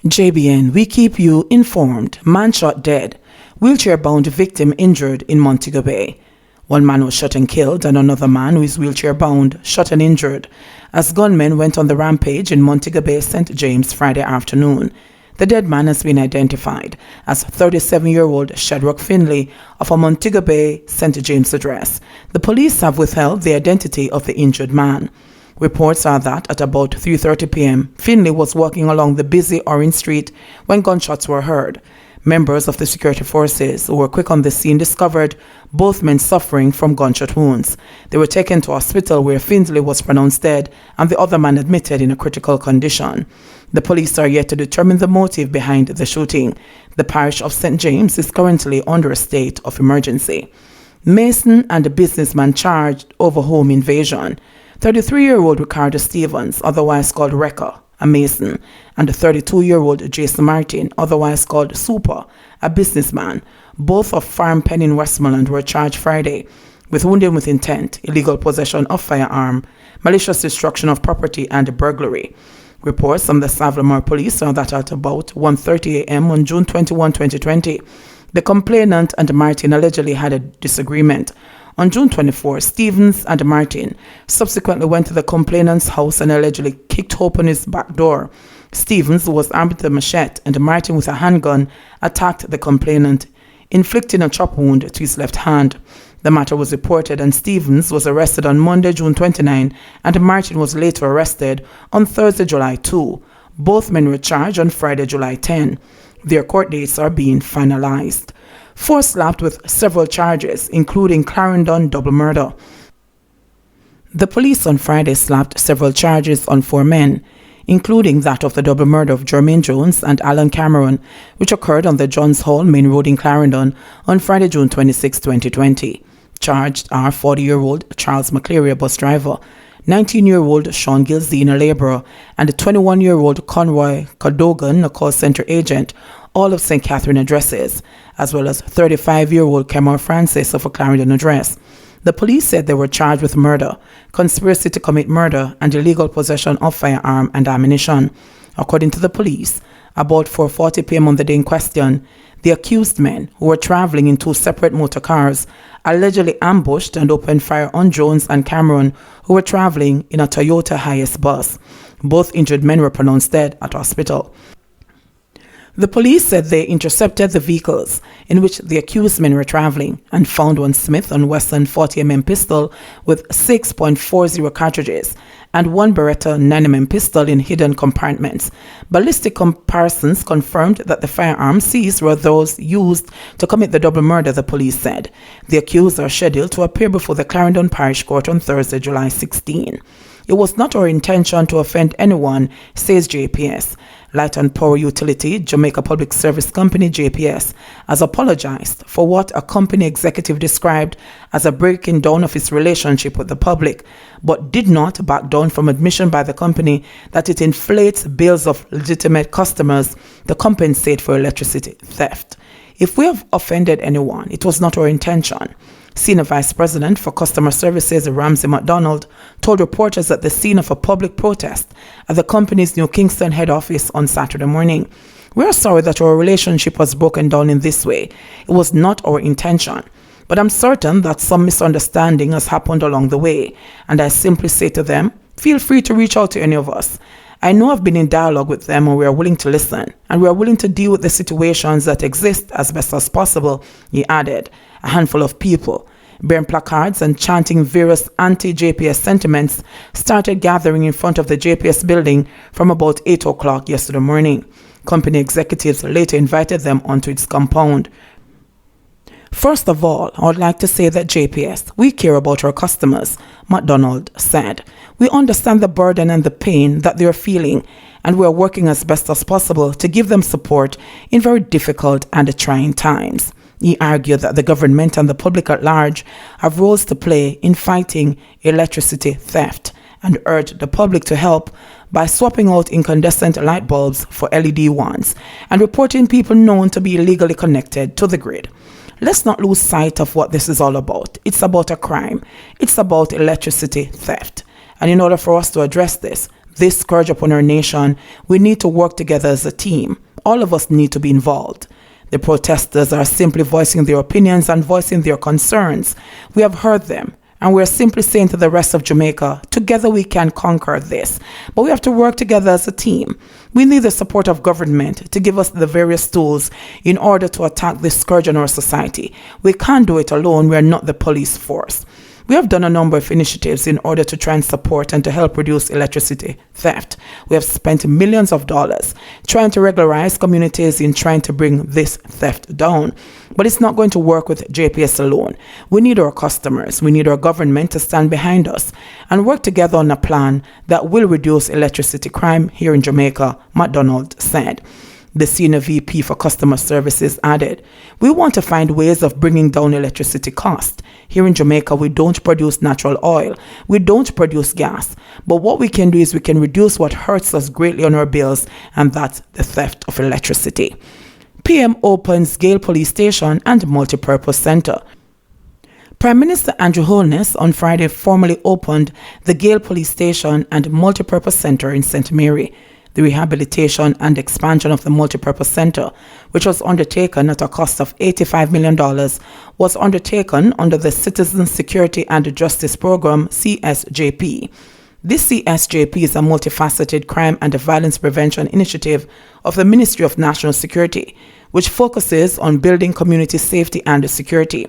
JBN, we keep you informed. Man shot dead. Wheelchair-bound victim injured in Montego Bay. One man was shot and killed, and another man who is wheelchair-bound shot and injured as gunmen went on the rampage in Montego Bay, St. James, Friday afternoon. The dead man has been identified as 37-year-old Shadrach Finley of a Montego Bay, St. James address. The police have withheld the identity of the injured man. Reports are that at about 3:30 p.m., Finley was walking along the busy Orange Street when gunshots were heard. Members of the security forces who were quick on the scene discovered both men suffering from gunshot wounds. They were taken to hospital where Finley was pronounced dead and the other man admitted in a critical condition. The police are yet to determine the motive behind the shooting. The parish of St. James is currently under a state of emergency. Mason and a businessman charged over home invasion. 33-year-old Ricardo Stevens, otherwise called Rekka, a mason, and 32-year-old Jason Martin, otherwise called Super, a businessman, both of Farm Pen in Westmoreland, were charged Friday with wounding with intent, illegal possession of firearm, malicious destruction of property, and burglary. Reports from the Savlamore police are that at about 1:30 a.m. on June 21, 2020, the complainant and Martin allegedly had a disagreement. On June 24, Stevens and Martin subsequently went to the complainant's house and allegedly kicked open his back door. Stevens, who was armed with a machete, and Martin with a handgun, attacked the complainant, inflicting a chop wound to his left hand. The matter was reported and Stevens was arrested on Monday, June 29, and Martin was later arrested on Thursday, July 2. Both men were charged on Friday, July 10. Their court dates are being finalized. Four slapped with several charges, including Clarendon double murder. The police on Friday slapped several charges on four men, including that of the double murder of Jermaine Jones and Alan Cameron, which occurred on the Johns Hall Main Road in Clarendon on Friday, June 26, 2020. Charged are 40-year-old Charles McCleary, a bus driver, 19-year-old Sean Gilzine, a laborer, and 21-year-old Conroy Cadogan, a call center agent, all of St. Catherine addresses, as well as 35-year-old Kemar Francis of a Clarendon address. The police said they were charged with murder, conspiracy to commit murder, and illegal possession of firearm and ammunition. According to the police, about 4:40 p.m. on the day in question, the accused men, who were traveling in two separate motor cars, allegedly ambushed and opened fire on Jones and Cameron, who were traveling in a Toyota Hiace bus. Both injured men were pronounced dead at hospital. The police said they intercepted the vehicles in which the accused men were traveling and found one Smith & Wesson 40mm pistol with 6.40 cartridges and one Beretta 9mm pistol in hidden compartments. Ballistic comparisons confirmed that the firearms seized were those used to commit the double murder, the police said. The accused are scheduled to appear before the Clarendon Parish Court on Thursday, July 16. It was not our intention to offend anyone, says JPS. Light and Power Utility, Jamaica Public Service Company, JPS, has apologized for what a company executive described as a breaking down of its relationship with the public, but did not back down from admission by the company that it inflates bills of legitimate customers to compensate for electricity theft. If we have offended anyone, it was not our intention. Senior Vice President for Customer Services Ramsey McDonald told reporters at the scene of a public protest at the company's New Kingston head office on Saturday morning. "We are sorry that our relationship was broken down in this way. It was not our intention. But I'm certain that some misunderstanding has happened along the way, and I simply say to them, feel free to reach out to any of us. I know I've been in dialogue with them and we are willing to listen, and we are willing to deal with the situations that exist as best as possible," he added. A handful of people, bearing placards and chanting various anti-JPS sentiments, started gathering in front of the JPS building from about 8 o'clock yesterday morning. Company executives later invited them onto its compound. "First of all, I would like to say that JPS, we care about our customers," McDonald said. "We understand the burden and the pain that they are feeling, and we are working as best as possible to give them support in very difficult and trying times." He argued that the government and the public at large have roles to play in fighting electricity theft and urged the public to help by swapping out incandescent light bulbs for LED ones and reporting people known to be illegally connected to the grid. Let's not lose sight of what this is all about. It's about a crime. It's about electricity theft. And in order for us to address this, this scourge upon our nation, we need to work together as a team. All of us need to be involved. The protesters are simply voicing their opinions and voicing their concerns. We have heard them, and we are simply saying to the rest of Jamaica, together we can conquer this. But we have to work together as a team. We need the support of government to give us the various tools in order to attack this scourge on our society. We can't do it alone. We are not the police force. We have done a number of initiatives in order to try and support and to help reduce electricity theft. We have spent millions of dollars trying to regularize communities in trying to bring this theft down. But it's not going to work with JPS alone. We need our customers, we need our government to stand behind us and work together on a plan that will reduce electricity crime here in Jamaica, McDonald said. The senior VP for Customer Services added, "We want to find ways of bringing down electricity cost. Here in Jamaica, we don't produce natural oil. We don't produce gas. But what we can do is we can reduce what hurts us greatly on our bills, and that's the theft of electricity." PM opens Gale Police Station and Multipurpose Center. Prime Minister Andrew Holness on Friday formally opened the Gale Police Station and Multipurpose Center in St. Mary. The rehabilitation and expansion of the multipurpose center, which was undertaken at a cost of $85 million, was undertaken under the Citizen Security and Justice Program, CSJP. This CSJP is a multifaceted crime and violence prevention initiative of the Ministry of National Security, which focuses on building community safety and security.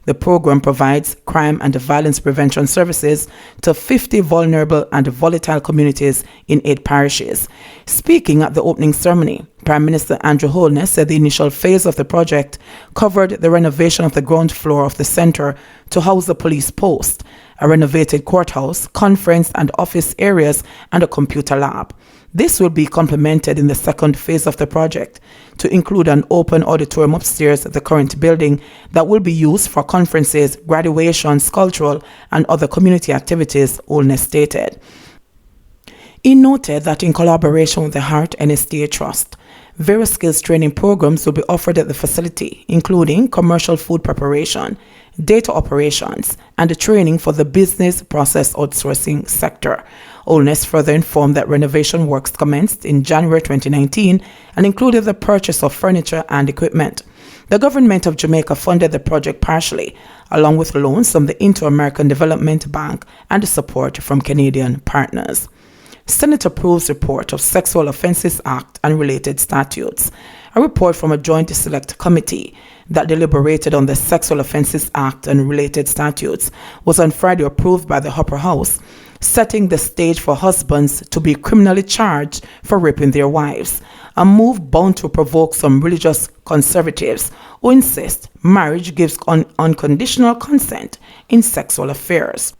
The program provides crime and violence prevention services to 50 vulnerable and volatile communities in 8 parishes. Speaking at the opening ceremony, Prime Minister Andrew Holness said the initial phase of the project covered the renovation of the ground floor of the center to house the police post, a renovated courthouse, conference and office areas, and a computer lab. This will be complemented in the second phase of the project to include an open auditorium upstairs at the current building that will be used for conferences, graduations, cultural, and other community activities, Holness stated. He noted that in collaboration with the Heart NSTA Trust, various skills training programs will be offered at the facility, including commercial food preparation, data operations, and the training for the business process outsourcing sector. Holness further informed that renovation works commenced in January 2019 and included the purchase of furniture and equipment. The government of Jamaica funded the project partially, along with loans from the Inter-American Development Bank and support from Canadian partners. Senate approves report of Sexual Offences Act and related statutes. A report from a joint select committee that deliberated on the Sexual Offences Act and related statutes was on Friday approved by the Upper House, setting the stage for husbands to be criminally charged for raping their wives, a move bound to provoke some religious conservatives who insist marriage gives unconditional consent in sexual affairs.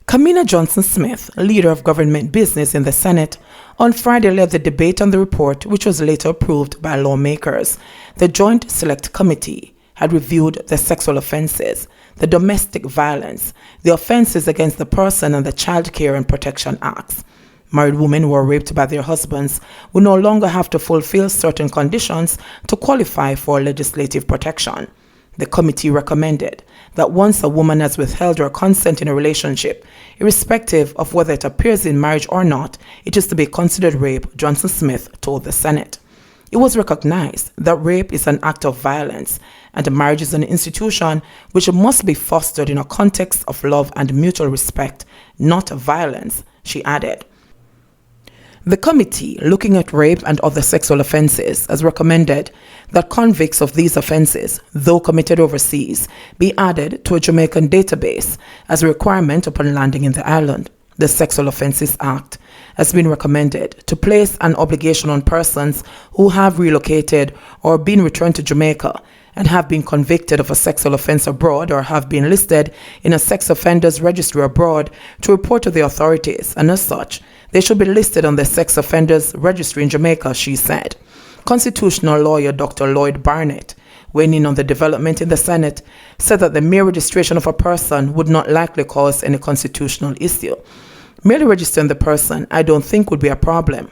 Kamina Johnson-Smith, leader of government business in the Senate, on Friday led the debate on the report, which was later approved by lawmakers. The Joint Select Committee had reviewed the sexual offenses, the domestic violence, the offenses against the person, and the Child Care and Protection Acts. Married women who are raped by their husbands will no longer have to fulfill certain conditions to qualify for legislative protection. The committee recommended that once a woman has withheld her consent in a relationship, irrespective of whether it appears in marriage or not, it is to be considered rape, Johnson-Smith told the Senate. It was recognized that rape is an act of violence and marriage is an institution which must be fostered in a context of love and mutual respect, not violence, she added. The committee, looking at rape and other sexual offenses, has recommended that convicts of these offenses, though committed overseas, be added to a Jamaican database as a requirement upon landing in the island. The Sexual Offences Act has been recommended to place an obligation on persons who have relocated or been returned to Jamaica and have been convicted of a sexual offense abroad or have been listed in a sex offenders registry abroad to report to the authorities, and as such, they should be listed on the sex offenders registry in Jamaica, she said. Constitutional lawyer Dr. Lloyd Barnett, weighing in on the development in the Senate, said that the mere registration of a person would not likely cause any constitutional issue. Merely registering the person, I don't think, would be a problem.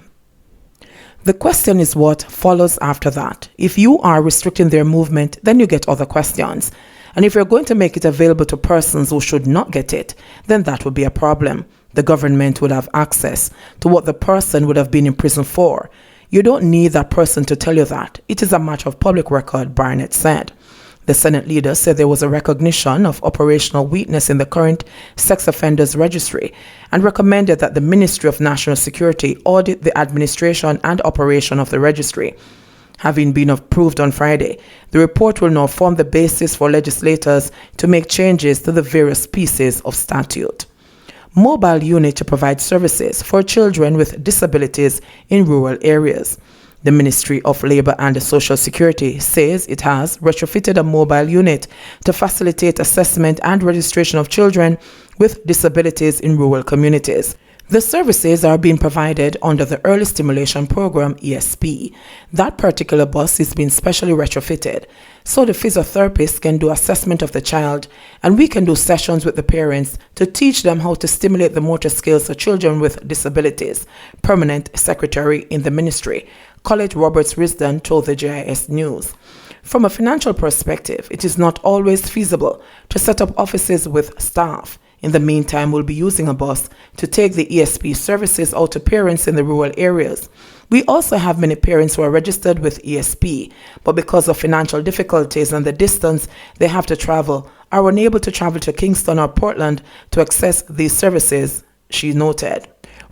The question is what follows after that. If you are restricting their movement, then you get other questions. And if you're going to make it available to persons who should not get it, then that would be a problem. The government would have access to what the person would have been in prison for. You don't need that person to tell you that. It is a matter of public record, Barnett said. The Senate leader said there was a recognition of operational weakness in the current sex offenders registry and recommended that the Ministry of National Security audit the administration and operation of the registry. Having been approved on Friday, the report will now form the basis for legislators to make changes to the various pieces of statute. Mobile unit to provide services for children with disabilities in rural areas. The Ministry of Labour and Social Security says it has retrofitted a mobile unit to facilitate assessment and registration of children with disabilities in rural communities. The services are being provided under the Early Stimulation Program, ESP. That particular bus is being specially retrofitted, so the physiotherapist can do assessment of the child, and we can do sessions with the parents to teach them how to stimulate the motor skills of children with disabilities, Permanent Secretary in the Ministry, Colette Roberts-Risdon told the JIS News. From a financial perspective, it is not always feasible to set up offices with staff. In the meantime, we'll be using a bus to take the ESP services out to parents in the rural areas. We also have many parents who are registered with ESP, but because of financial difficulties and the distance they have to travel, are unable to travel to Kingston or Portland to access these services, she noted.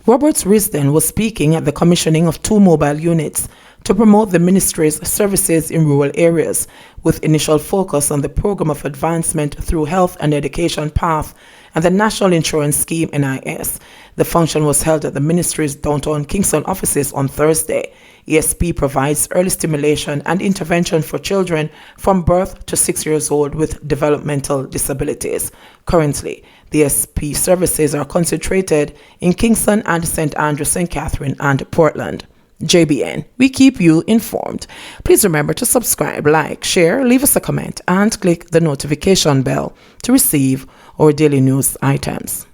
Roberts-Risdon was speaking at the commissioning of 2 mobile units to promote the ministry's services in rural areas, with initial focus on the Program of Advancement through Health and Education Path and the National Insurance Scheme NIS. The function was held at the ministry's downtown Kingston offices on Thursday. ESP provides early stimulation and intervention for children from birth to 6 years old with developmental disabilities. Currently, the ESP services are concentrated in Kingston and St. Andrew, St. Catherine, and Portland. JBN, we keep you informed. Please remember to subscribe, like, share, leave us a comment, and click the notification bell to receive our daily news items.